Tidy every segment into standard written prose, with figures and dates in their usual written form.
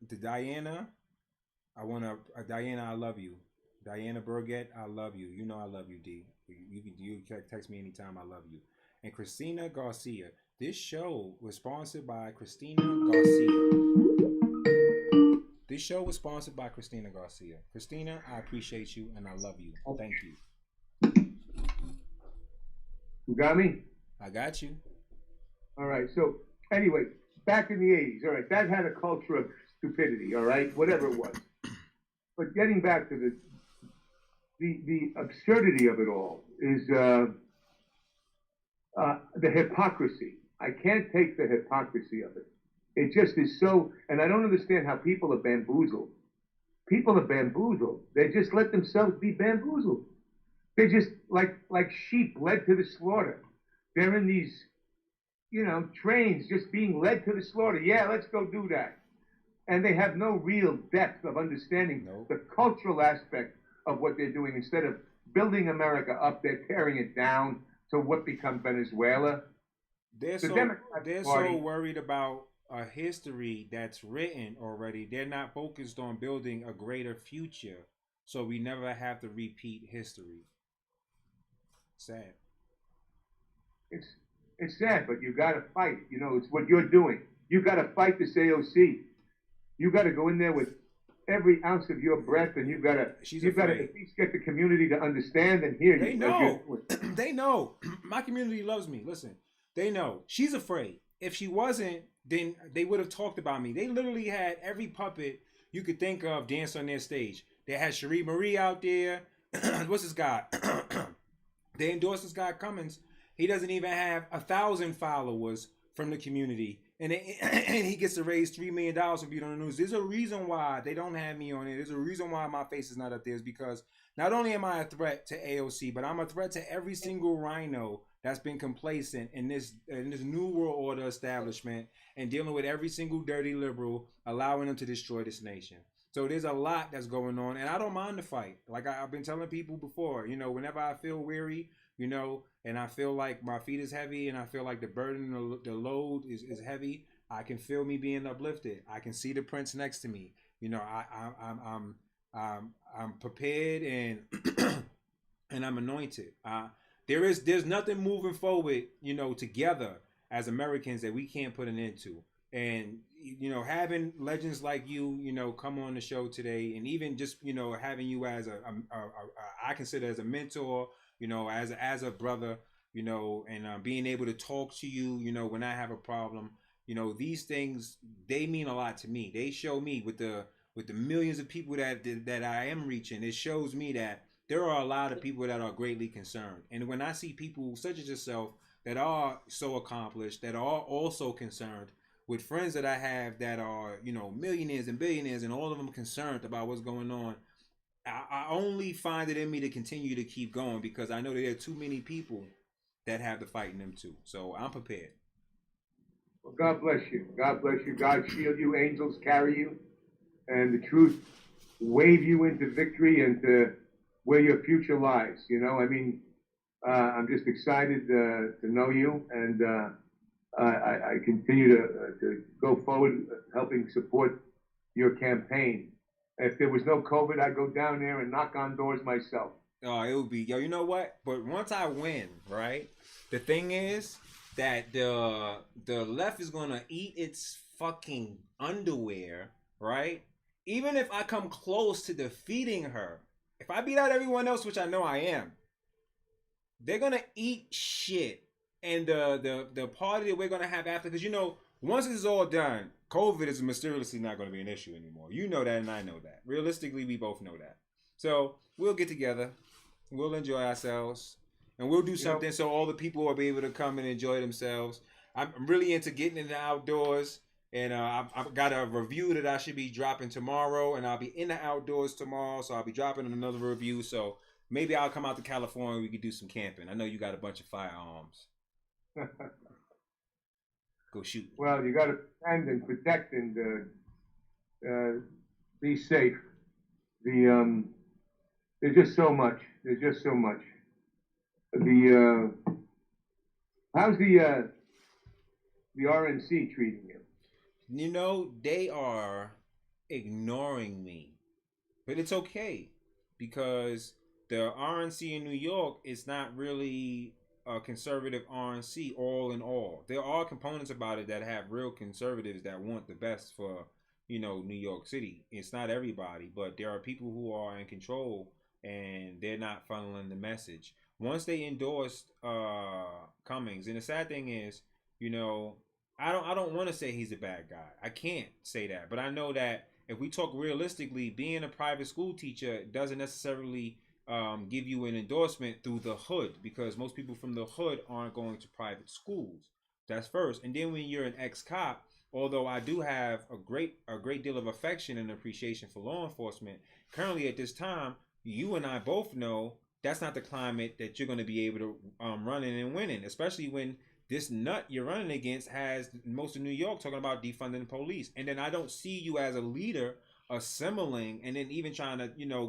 to Diana, I want to Diana, I love you. Diana Burgett, I love you. You know I love you, D. You can text me anytime. I love you. And Christina Garcia. This show was sponsored by Christina Garcia. This show was sponsored by Christina Garcia. Christina, I appreciate you and I love you. Thank you. You got me? I got you. All right. So anyway, back in the 80s, all right, that had a culture of stupidity, all right, whatever it was. But getting back to the absurdity of it all is the hypocrisy. I can't take the hypocrisy of it. It just is so, and I don't understand how people are bamboozled. People are bamboozled. They just let themselves be bamboozled. They're just like sheep led to the slaughter. They're in these, trains just being led to the slaughter. Yeah, let's go do that. And they have no real depth of understanding the cultural aspect of what they're doing. Instead of building America up, they're tearing it down to what becomes Venezuela. They're so worried about a history that's written already. They're not focused on building a greater future, so we never have to repeat history. Sad. It's sad, but you got to fight. It's what you're doing. You got to fight this AOC. You got to go in there with every ounce of your breath, and you got to at least get the community to understand and hear you. They know. They know. My community loves me. Listen, they know. She's afraid. If she wasn't, then they would have talked about me. They literally had every puppet you could think of dance on their stage. They had Cherie Marie out there. What's this guy? They endorsed this guy Cummins. He doesn't even have 1,000 followers from the community. And he gets to raise $3 million for being on the news. There's a reason why they don't have me on it. There's a reason why my face is not up there. Is because not only am I a threat to AOC, but I'm a threat to every single rhino that's been complacent in this new world order establishment and dealing with every single dirty liberal, allowing them to destroy this nation. So there's a lot that's going on, and I don't mind the fight. Like I've been telling people before, whenever I feel weary, and I feel like my feet is heavy and I feel like the burden, the load is heavy, I can feel me being uplifted. I can see the prince next to me. I'm prepared and and I'm anointed. There's nothing moving forward, together as Americans that we can't put an end to. And having legends like you, come on the show today, and even just having you as I consider as a mentor, as a brother, and being able to talk to you, when I have a problem, these things, they mean a lot to me. They show me with the millions of people that I am reaching, it shows me that there are a lot of people that are greatly concerned. And when I see people such as yourself that are so accomplished, that are also concerned, with friends that I have that are, millionaires and billionaires, and all of them concerned about what's going on, I only find it in me to continue to keep going, because I know that there are too many people that have the fight in them too. So I'm prepared. Well, God bless you. God bless you. God shield you. Angels carry you. And the truth wave you into victory and to where your future lies. I'm just excited to know you, and I continue to go forward helping support your campaign. If there was no COVID, I'd go down there and knock on doors myself. Oh, it would be, you know what? But once I win, right? The thing is that the left is gonna eat its fucking underwear, right? Even if I come close to defeating her, if I beat out everyone else, which I know I am, they're gonna eat shit. And the party that we're gonna have after, because once this is all done, COVID is mysteriously not gonna be an issue anymore. You know that, and I know that. Realistically, we both know that. So we'll get together, we'll enjoy ourselves, and we'll do something so all the people will be able to come and enjoy themselves. I'm really into getting in the outdoors, and I've got a review that I should be dropping tomorrow, and I'll be in the outdoors tomorrow, so I'll be dropping another review. So maybe I'll come out to California and we could do some camping. I know you got a bunch of firearms. Go shoot. Well, you got to defend and protect and be safe. There's just so much. There's just so much. How's the RNC treating you? They are ignoring me. But it's okay because the RNC in New York is not really a conservative RNC all in all. There are components about it that have real conservatives that want the best for, New York City. It's not everybody, but there are people who are in control and they're not funneling the message. Once they endorsed Cummings, and the sad thing is, you know, I don't want to say he's a bad guy. I can't say that, but I know that if we talk realistically, being a private school teacher doesn't necessarily give you an endorsement through the hood, because most people from the hood aren't going to private schools. That's first, and then when you're an ex-cop, although I do have a great deal of affection and appreciation for law enforcement, currently at this time, you and I both know that's not the climate that you're going to be able to run in and winning, especially when this nut you're running against has most of New York talking about defunding the police. And then I don't see you as a leader assembling and then even trying to,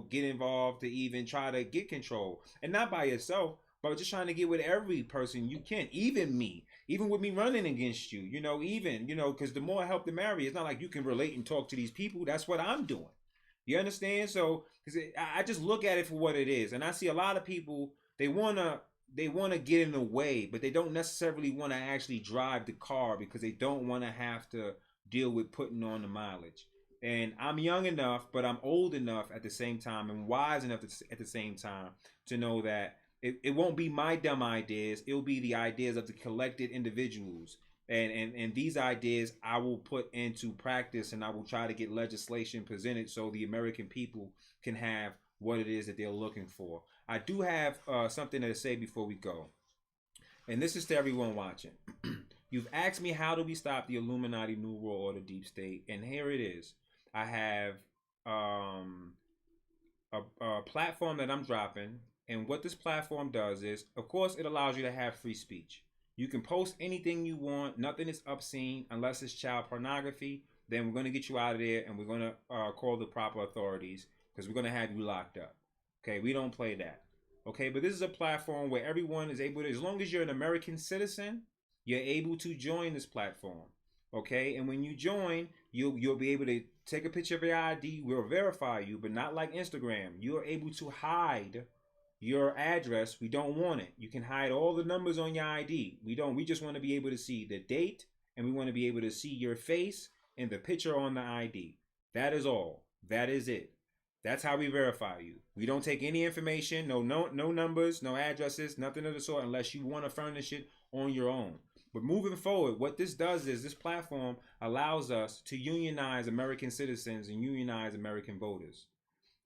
get involved to even try to get control. And not by yourself, but just trying to get with every person you can, even me, even with me running against you, because the more help the merrier. It's not like you can relate and talk to these people. That's what I'm doing. You understand? So I just look at it for what it is. And I see a lot of people, they want to get in the way, but they don't necessarily want to actually drive the car because they don't want to have to deal with putting on the mileage. And I'm young enough, but I'm old enough at the same time and wise enough at the same time to know that it won't be my dumb ideas. It'll be the ideas of the collected individuals. And these ideas I will put into practice, and I will try to get legislation presented so the American people can have what it is that they're looking for. I do have something to say before we go, and this is to everyone watching. You've asked me, how do we stop the Illuminati, New World Order, Deep State? And here it is. I have a platform that I'm dropping, and what this platform does is, of course, it allows you to have free speech. You can post anything you want. Nothing is obscene unless it's child pornography. Then we're going to get you out of there, and we're going to call the proper authorities, because we're going to have you locked up. Okay, we don't play that. Okay, but this is a platform where everyone is able to, as long as you're an American citizen, you're able to join this platform. Okay, and when you join, you'll be able to take a picture of your ID. We'll verify you, but not like Instagram. You're able to hide your address. We don't want it. You can hide all the numbers on your ID. We just want to be able to see the date, and we want to be able to see your face and the picture on the ID. That is all. That is it. That's how we verify you. We don't take any information, no numbers, no addresses, nothing of the sort, unless you want to furnish it on your own. But moving forward, what this does is this platform allows us to unionize American citizens and unionize American voters.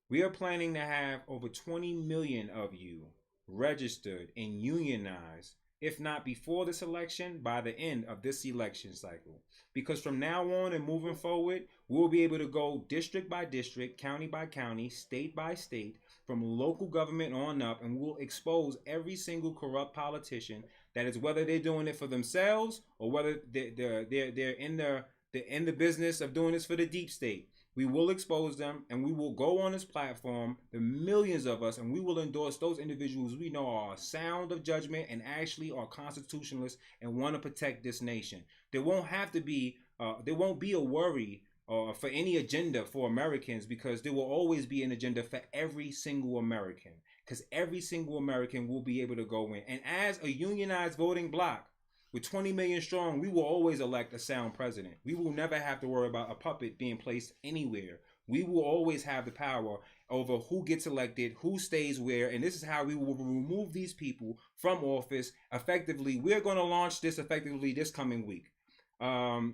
We are planning to have over 20 million of you registered and unionized, if not before this election, by the end of this election cycle. Because from now on and moving forward, we'll be able to go district by district, county by county, state by state, from local government on up, and we'll expose every single corrupt politician. That is, whether they're doing it for themselves or whether they're in the business of doing this for the deep state. We will expose them, and we will go on this platform, the millions of us, and we will endorse those individuals we know are sound of judgment and actually are constitutionalists and want to protect this nation. There won't be a worry for any agenda for Americans, because there will always be an agenda for every single American, because every single American will be able to go in. And as a unionized voting bloc, with 20 million strong, we will always elect a sound president. We will never have to worry about a puppet being placed anywhere. We will always have the power over who gets elected, who stays where, and this is how we will remove these people from office effectively. We're going to launch this effectively this coming week.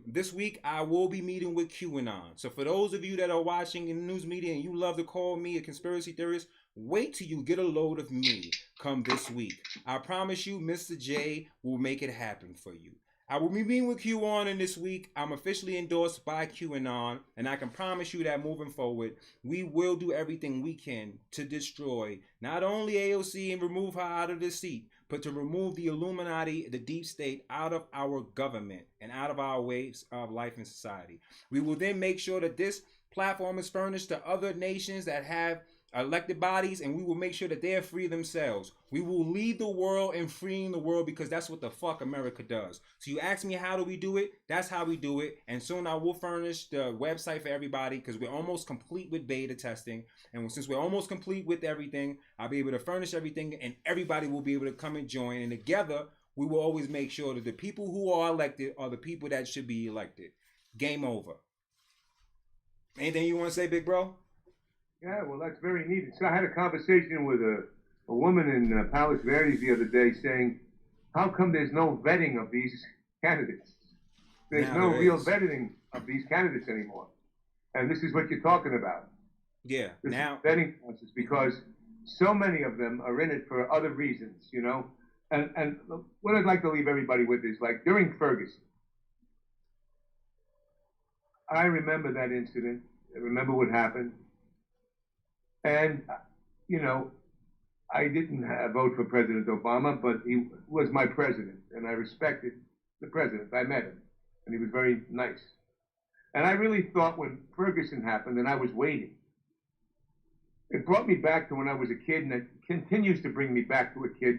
This week, I will be meeting with QAnon. So for those of you that are watching in the news media and you love to call me a conspiracy theorist, wait till you get a load of me come this week. I promise you, Mr. J will make it happen for you. I will be meeting with QAnon this week. I'm officially endorsed by QAnon, and I can promise you that moving forward, we will do everything we can to destroy not only AOC and remove her out of this seat, but to remove the Illuminati, the deep state, out of our government and out of our ways of life and society. We will then make sure that this platform is furnished to other nations that have elected bodies, and we will make sure that they're free themselves. We will lead the world in freeing the world, because that's what the fuck America does. So you ask me, how do we do it? That's how we do it. And soon I will furnish the website for everybody, because we're almost complete with beta testing. And since we're almost complete with everything, I'll be able to furnish everything, and everybody will be able to come and join. And together, we will always make sure that the people who are elected are the people that should be elected. Game over. Anything you want to say, big bro? Yeah, well, that's very neat. So I had a conversation with a woman in Palos Verdes the other day saying, how come there's no vetting of these candidates? There's no real vetting of these candidates anymore. And this is what you're talking about. Yeah, this now vetting process, because so many of them are in it for other reasons, you know. And what I'd like to leave everybody with is, like, during Ferguson, I remember that incident. I remember what happened. And, you know, I didn't vote for President Obama, but he was my president, and I respected the president. I met him, and he was very nice. And I really thought when Ferguson happened, and I was waiting, it brought me back to when I was a kid, and it continues to bring me back to a kid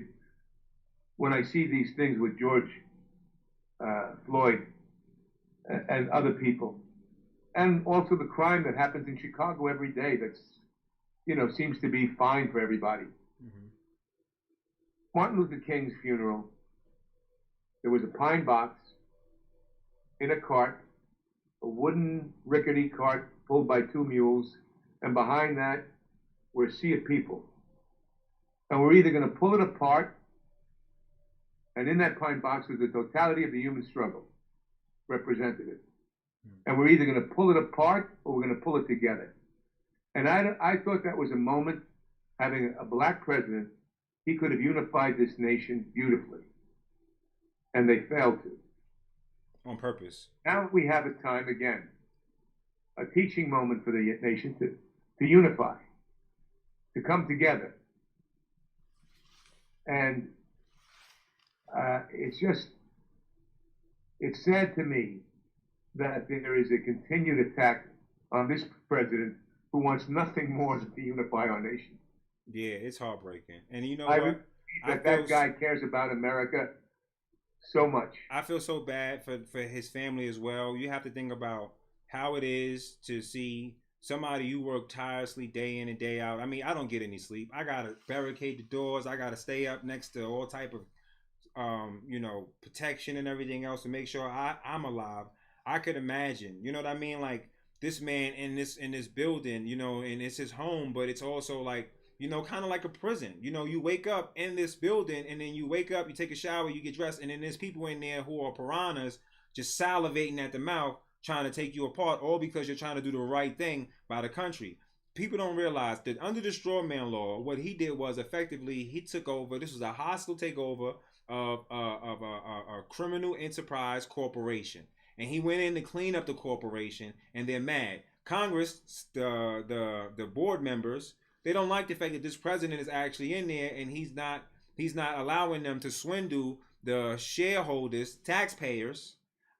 when I see these things with George Floyd and other people. And also the crime that happens in Chicago every day that's, you know, seems to be fine for everybody. Mm-hmm. Martin Luther King's funeral, there was a pine box in a cart, a wooden rickety cart pulled by two mules, and behind that were a sea of people. And we're either going to pull it apart, and in that pine box was the totality of the human struggle represented. And we're either going to pull it apart or we're going to pull it together. And I thought that was a moment, having a black president, he could have unified this nation beautifully. And they failed to. On purpose. Now we have a time again, a teaching moment for the nation to unify, to come together. And it's sad to me that there is a continued attack on this president who wants nothing more than to unify our nation. Yeah, it's heartbreaking. And you know what? That guy cares about America so much. I feel so bad for his family as well. You have to think about how it is to see somebody you work tirelessly day in and day out. I mean, I don't get any sleep. I got to barricade the doors. I got to stay up next to all type of, protection and everything else to make sure I'm alive. I could imagine, you know what I mean? Like, this man in this building, and it's his home, but it's also like, kind of like a prison. You wake up in this building, and then you wake up, you take a shower, you get dressed, and then there's people in there who are piranhas just salivating at the mouth, trying to take you apart, all because you're trying to do the right thing by the country. People don't realize that under the straw man law, what he did was effectively he took over. This was a hostile takeover of a criminal enterprise corporation. And he went in to clean up the corporation, and they're mad. Congress, the board members, they don't like the fact that this president is actually in there, and he's not allowing them to swindle the shareholders, taxpayers,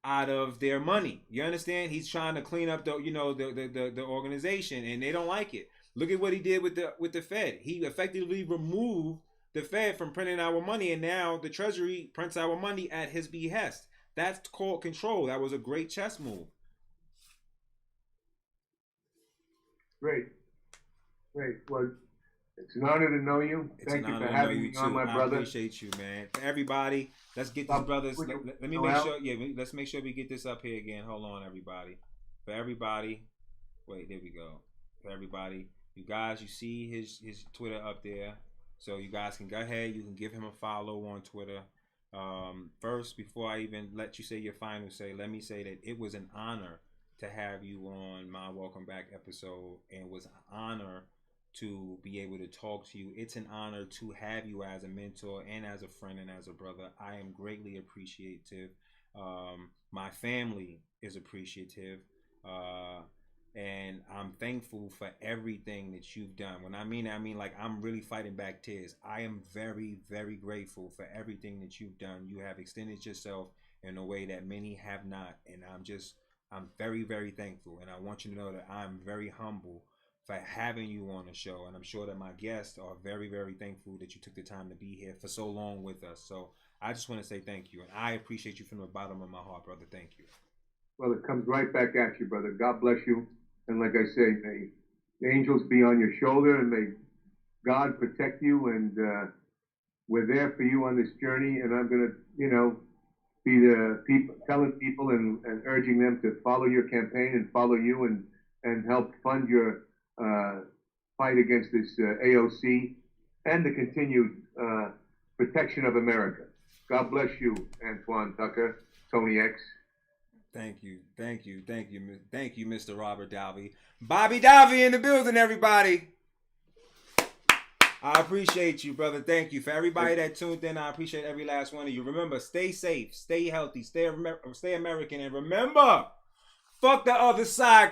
out of their money. You understand? He's trying to clean up the organization, and they don't like it. Look at what he did with the Fed. He effectively removed the Fed from printing our money, and now the Treasury prints our money at his behest. That's called control. That was a great chess move. Great. Well, it's an honor to know you. Thank you for having me on, my brother. I appreciate you, man. For everybody, let's get these brothers. Let me make sure. Yeah, let's make sure we get this up here again. Hold on, everybody. For everybody, wait, there we go. For everybody, you guys, you see his Twitter up there, so you guys can go ahead. You can give him a follow on Twitter. First, before I even let you say your final say, let me say that it was an honor to have you on my Welcome Back episode, and it was an honor to be able to talk to you. It's an honor to have you as a mentor and as a friend and as a brother. I am greatly appreciative. My family is appreciative. And I'm thankful for everything that you've done. When I mean like I'm really fighting back tears. I am very, very grateful for everything that you've done. You have extended yourself in a way that many have not. And I'm very, very thankful. And I want you to know that I'm very humble for having you on the show. And I'm sure that my guests are very, very thankful that you took the time to be here for so long with us. So I just want to say thank you. And I appreciate you from the bottom of my heart, brother. Thank you. Well, it comes right back at you, brother. God bless you. And like I say, may the angels be on your shoulder, and may God protect you. And we're there for you on this journey. And I'm going to, be the people, telling people and urging them to follow your campaign and follow you and help fund your fight against this AOC and the continued protection of America. God bless you, Antoine Tucker, Tony X. Thank you, Mr. Robert Dalby. Bobby Dalby in the building, everybody. I appreciate you, brother. Thank you. For everybody that tuned in, I appreciate every last one of you. Remember, stay safe, stay healthy, stay American, and remember, fuck the other side.